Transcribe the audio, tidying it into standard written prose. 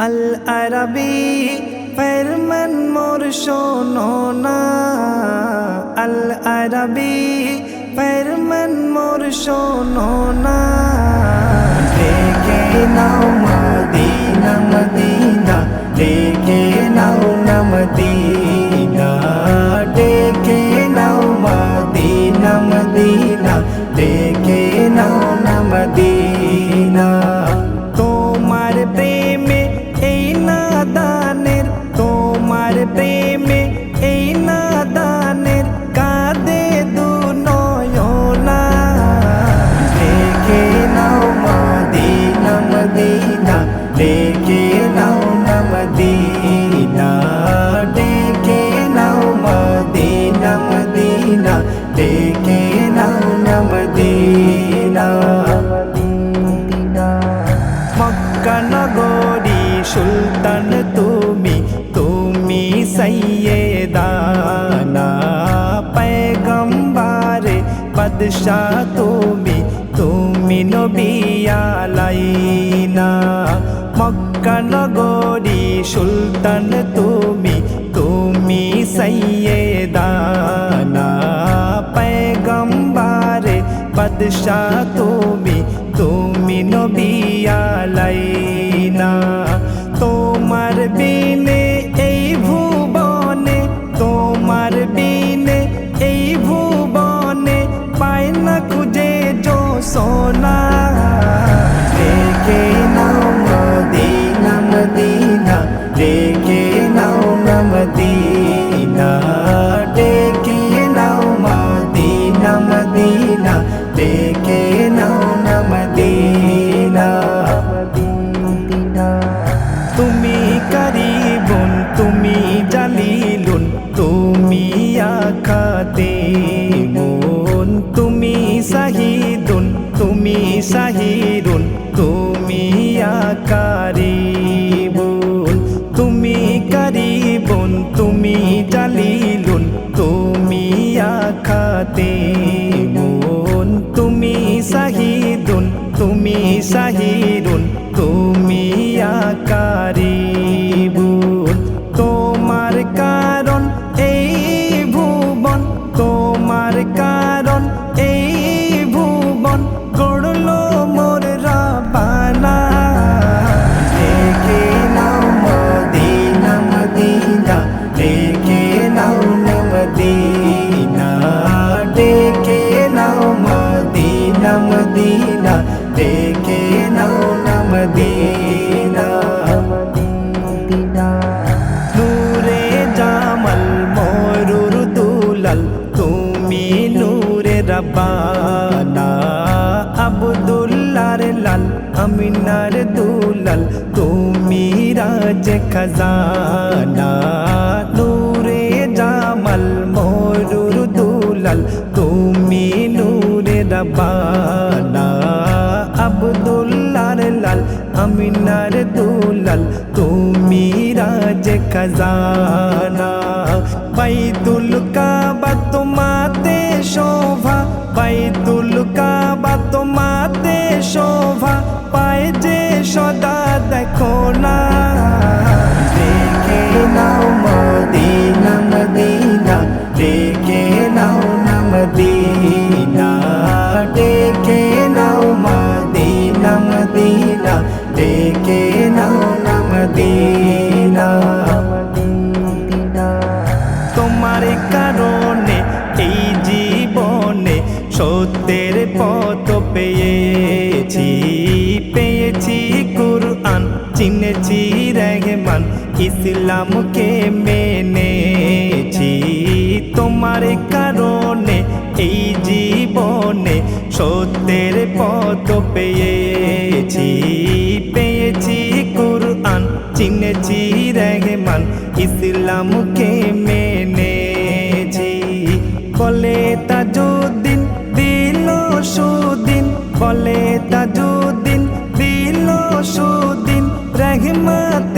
আল আরবি ফরমান মোর শোনো না, আল আরবি ফরমান মোর শোনো না। ডেকে নাও মদিনা মদিনা, ডেকে নাও না মদিনা, ডেকে নাও মদিনা মদিনা, ডেকে নাও না মদিনা। তোমার প্রেমে এই নাদানের, তোমার প্রেমে এই নাদানের কাঁদে দু নয়না। ডেকে নাও মদিনা মদিনা, ডেকে নাও না মদিনা, ডেকে নাও মদিনা মদিনা, ডেকে নাও না মদিনা। মক্কা নগরী সুলতান তুমি, তুমি সৈয়দানা পয়গম্বরে বাদশাহ তুমি, তুমি নবী আলাইনা। মক্কা নগরী সুলতান তুমি, তুমি সৈয়দানা পয়গম্বরে বাদশাহ তুমি, তুমি নবী আলাইনা। তোমার বিনে এই ভুবনে, তোমার বিনে এই ভুবনে পায় না খুঁজে যো সোনা। ডেকে নাও মদিনা মদিনা, ডেকে নাও না মদিনা, ডেকে নাও মদিনা মদিনা, ডেকে নাও না মদিনা। তুমি করিবুন তুমি জালিলুন, তুমি আখাতিমুন, তুমি শাহিদুন তুমি শাহিরুন, তুমি কারিবুন। তুমি করিবুন তুমি জালিলুন, তুমি আখাতিমুন, তুমি শাহিদুন তুমি শাহিরুন, তুমি কারিবুন। তোমার কারণ এই ভুবন, তোমার কারণ এই ভুবন গড়লো মোর রাব্বানা। ডেকে নাও মদিনা মদিনা, ডেকে নাও না মদিনা, ডেকে নাও মদিনা মদিনা, ডেকে নাও না মদিনা। নূরে জামাল মরুর দুলাল, তুমি নূরে রব্বানা। আব্দুল্লাহর লাল আমিনার দুলাল, তুমি রাজ খজানা। নূরে জামাল মরুর দুলাল, তুমি নূরে রব্বানা। আব্দুল্লাহর লাল আমিনার দুলাল, তুমি রাজ খজানা। বাইতুল কাবা তোমাতে শোভা, বাইতুল কাবা তোমাতে শোভা পায় যে সদা দেখো না। ডেকে নাও মদিনা মদিনা, ডেকে নাও না মদিনা, ডেকে নাও মদিনা মদিনা, ডেকে নাও না মদিনা। তোমার কারণে এই জীবনে সত্যের পথ পেয়েছি, পেয়েছি কুরআন চিনেছি রহমান, ইসলামকে মেনেছি। তোমার কারণে এই জীবনে সত্যের পথ পেয়েছি, পেয়েছি কুরআন চিনেছি রহমান, ইসলামকে মেনেছি। বলে তাজুদ্দিন দিল সুদিন, বলে তাজুদ্দিন দিল সুদিন রহমত